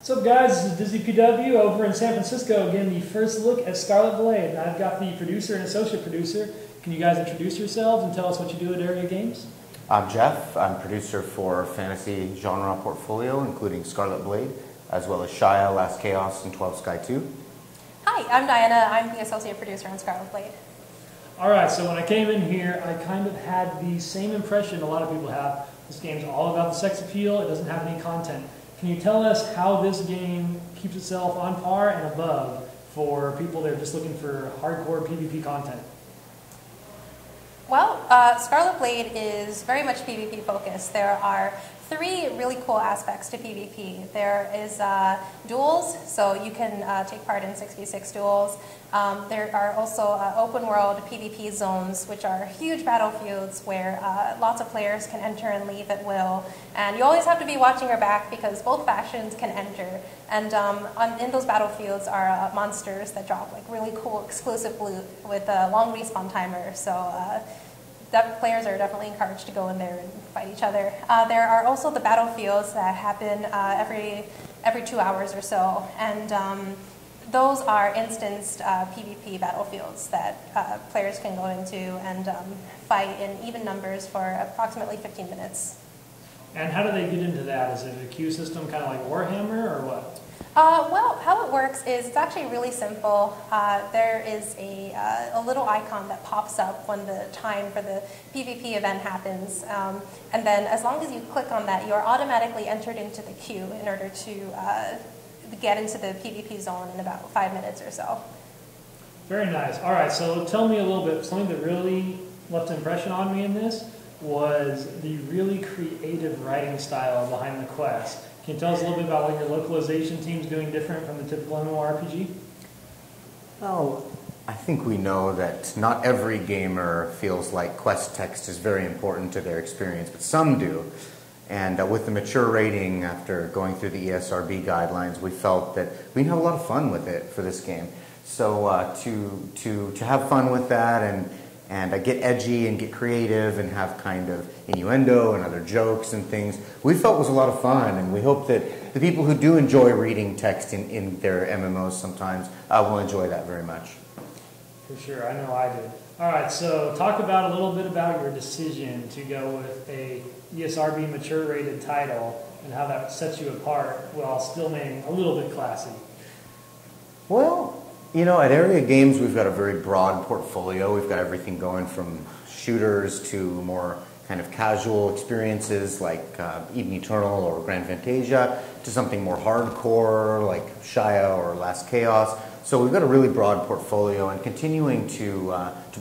What's up, guys? This is DizzyPW over in San Francisco, getting the first look at Scarlet Blade. And I've got the producer and associate producer. Can you guys introduce yourselves and tell us what you do at Aeria Games? I'm Jeff. I'm producer for fantasy genre portfolio, including Scarlet Blade, as well as Shia, Last Chaos, and 12 Sky 2. Hi, I'm Diana. I'm the associate producer on Scarlet Blade. All right, so when I came in here, I kind of had the same impression a lot of people have. This game's all about the sex appeal. It doesn't have any content. Can you tell us how this game keeps itself on par and above for people that are just looking for hardcore PvP content? Well, Scarlet Blade is very much PvP focused. There are three really cool aspects to PvP. There is duels, so you can take part in 6v6 duels. There are also open world PvP zones, which are huge battlefields where lots of players can enter and leave at will. And you always have to be watching your back because both factions can enter. And in those battlefields are monsters that drop like really cool exclusive loot with a long respawn timer. So players are definitely encouraged to go in there and fight each other. There are also the battlefields that happen every 2 hours or so, and those are instanced PvP battlefields that players can go into and fight in even numbers for approximately 15 minutes. And how do they get into that? Is it a queue system kind of like Warhammer or what? Well, how it works is it's actually really simple. There is a little icon that pops up when the time for the PvP event happens. And then as long as you click on that, you're automatically entered into the queue in order to get into the PvP zone in about 5 minutes or so. Very nice. All right, so tell me a little bit. Something that really left an impression on me in this was the really creative writing style behind the quest. Can you tell us a little bit about what your localization team's doing different from the typical MMORPG? Well, I think we know that not every gamer feels like quest text is very important to their experience, but some do. And with the mature rating, after going through the ESRB guidelines, we felt that we can have a lot of fun with it for this game. So to have fun with that and get edgy and get creative and have kind of innuendo and other jokes and things, we felt was a lot of fun, and we hope that the people who do enjoy reading text in their MMOs sometimes will enjoy that very much. For sure, I know I did. All right, so talk about a little bit about your decision to go with a ESRB mature rated title and how that sets you apart while still being a little bit classy. Well, you know, at Aeria Games, we've got a very broad portfolio. We've got everything going from shooters to more kind of casual experiences like Eden Eternal or Grand Fantasia to something more hardcore like Shia or Last Chaos. So we've got a really broad portfolio, and continuing to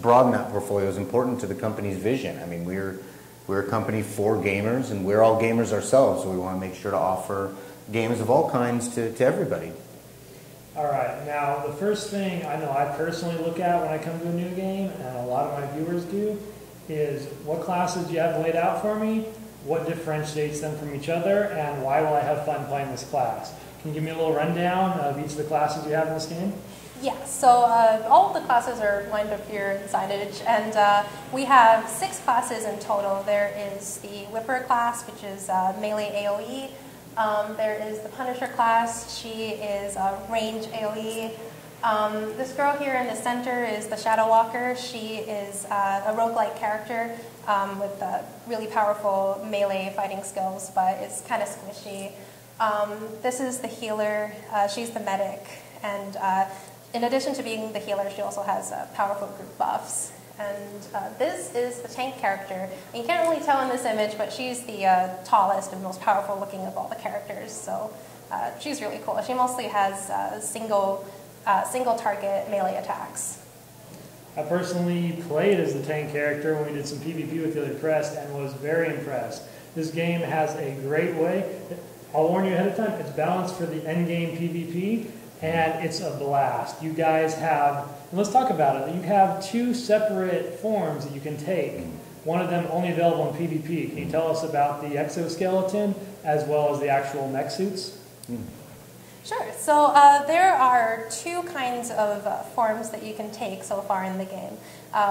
broaden that portfolio is important to the company's vision. I mean, we're a company for gamers, and we're all gamers ourselves, so we want to make sure to offer games of all kinds to everybody. All right, now the first thing I know I personally look at when I come to a new game, and a lot of my viewers do, is what classes do you have laid out for me, what differentiates them from each other, and why will I have fun playing this class? Can you give me a little rundown of each of the classes you have in this game? Yeah, so all of the classes are lined up here in signage, and we have 6 classes in total. There is the Whipper class, which is melee AoE. There is the Punisher class. She is range AoE. This girl here in the center is the Shadow Walker. She is a roguelike character with really powerful melee fighting skills, but it's kind of squishy. This is the healer. She's the medic, and in addition to being the healer, she also has powerful group buffs. And this is the tank character. And you can't really tell in this image, but she's the tallest and most powerful looking of all the characters. So she's really cool. She mostly has single target melee attacks. I personally played as the tank character when we did some PvP with the other crest and was very impressed. This game has a great way. I'll warn you ahead of time, it's balanced for the end game PvP, and it's a blast. You guys have, and let's talk about it, you have 2 separate forms that you can take. One of them only available in PvP. Can you tell us about the exoskeleton as well as the actual mech suits? Sure. So there are 2 kinds of forms that you can take so far in the game.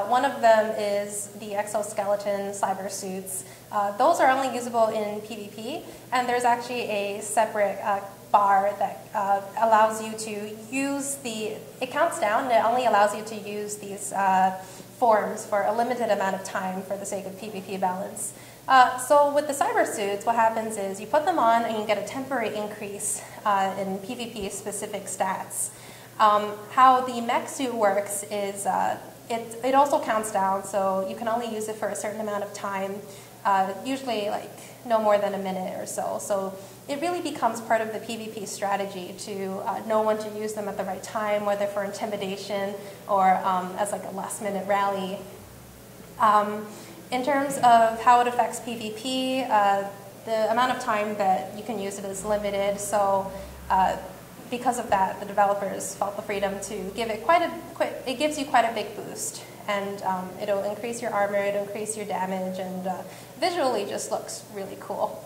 One of them is the exoskeleton cyber suits. Those are only usable in PvP, and there's actually a separate bar that allows you to use it counts down, and it only allows you to use these forms for a limited amount of time for the sake of PvP balance. So with the cyber suits, what happens is you put them on and you get a temporary increase in PvP specific stats. How the mech suit works is it also counts down, so you can only use it for a certain amount of time, usually like no more than a minute or so. So it really becomes part of the PvP strategy to know when to use them at the right time, whether for intimidation or as like a last minute rally. In terms of how it affects PvP, the amount of time that you can use it is limited, so because of that, the developers felt the freedom to give it it gives you quite a big boost, and it'll increase your armor, it'll increase your damage, and visually just looks really cool.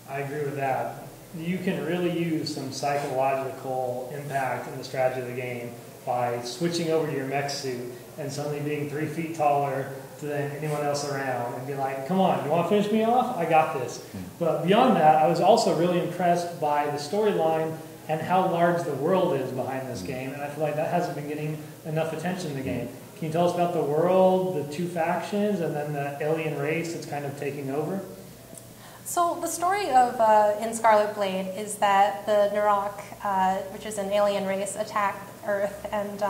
I agree with that. You can really use some psychological impact in the strategy of the game by switching over to your mech suit and suddenly being 3 feet taller than anyone else around and be like, come on, you want to finish me off? I got this. But beyond that, I was also really impressed by the storyline and how large the world is behind this game, and I feel like that hasn't been getting enough attention in the game. Can you tell us about the world, the 2 factions, and then the alien race that's kind of taking over? So the story of in Scarlet Blade is that the Narok, which is an alien race, attacked Earth and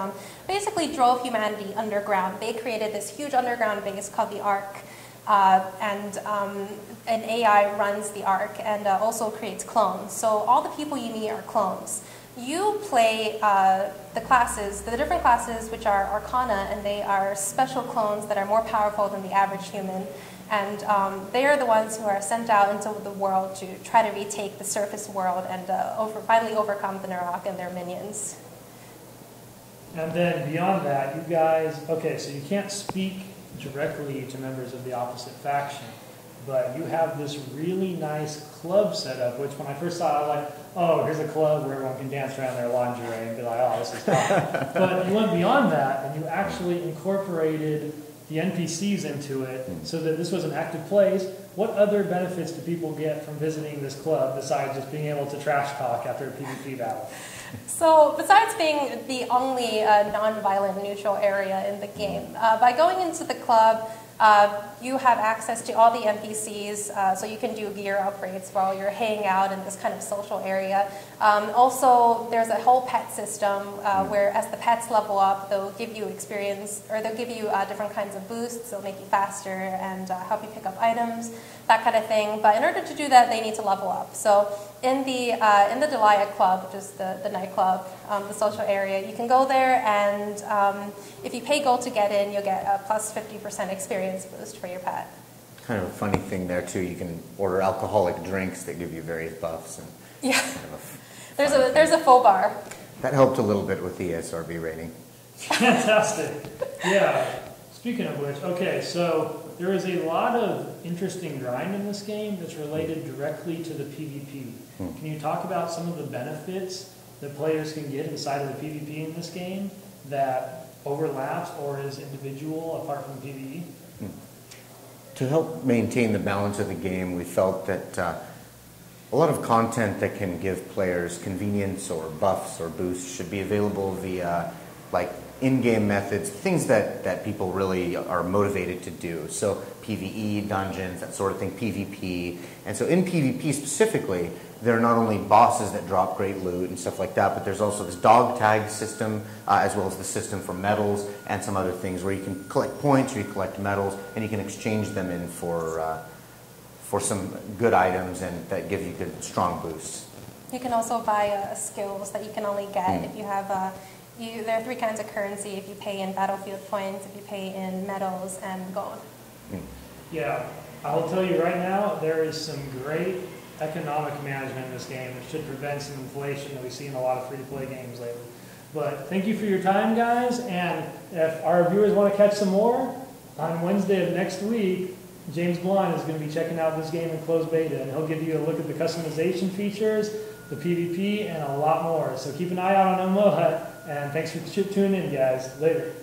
basically drove humanity underground. They created this huge underground base called the Ark, and an AI runs the Ark and also creates clones. So all the people you meet are clones. You play the different classes, which are Arcana, and they are special clones that are more powerful than the average human. And they are the ones who are sent out into the world to try to retake the surface world and finally overcome the Narok and their minions. And then beyond that, you guys, okay, so you can't speak directly to members of the opposite faction, but you have this really nice club set up, which when I first saw it, I was like, oh, here's a club where everyone can dance around their lingerie and be like, oh, this is fun. But you went beyond that, and you actually incorporated the NPCs into it so that this was an active place. What other benefits do people get from visiting this club besides just being able to trash talk after a PvP battle? So besides being the only non-violent neutral area in the game, by going into the club, you have access to all the NPCs, so you can do gear upgrades while you're hanging out in this kind of social area. Also, there's a whole pet system where as the pets level up, they'll give you experience, or they'll give you different kinds of boosts. They'll make you faster and help you pick up items, that kind of thing. But in order to do that, they need to level up. So in the Delia Club, which is the nightclub, the social area, you can go there, and if you pay gold to get in, you'll get a plus 50% experience boost for your pet. Kind of a funny thing there too. You can order alcoholic drinks that give you various buffs. And yeah, kind of there's a full bar. That helped a little bit with the SRB rating. Fantastic. Yeah. Speaking of which, okay, so there is a lot of interesting grind in this game that's related directly to the PvP. Can you talk about some of the benefits that players can get inside of the PvP in this game that overlaps or is individual apart from PvE? To help maintain the balance of the game, we felt that a lot of content that can give players convenience or buffs or boosts should be available via like in-game methods, things that people really are motivated to do. So PvE, dungeons, that sort of thing, PvP. And so in PvP specifically, there are not only bosses that drop great loot and stuff like that, but there's also this dog tag system, as well as the system for medals and some other things where you can collect points or you collect medals, and you can exchange them in for some good items and that give you good, strong boosts. You can also buy skills that you can only get if you have there are 3 kinds of currency: if you pay in battlefield points, if you pay in medals, and gold. Yeah, I will tell you right now, there is some great economic management in this game that should prevent some inflation that we see in a lot of free-to-play games lately. But thank you for your time, guys, and if our viewers want to catch some more, on Wednesday of next week, James Blunt is going to be checking out this game in closed beta, and he'll give you a look at the customization features, the PvP, and a lot more. So keep an eye out on MMOHut, and thanks for tuning in, guys. Later.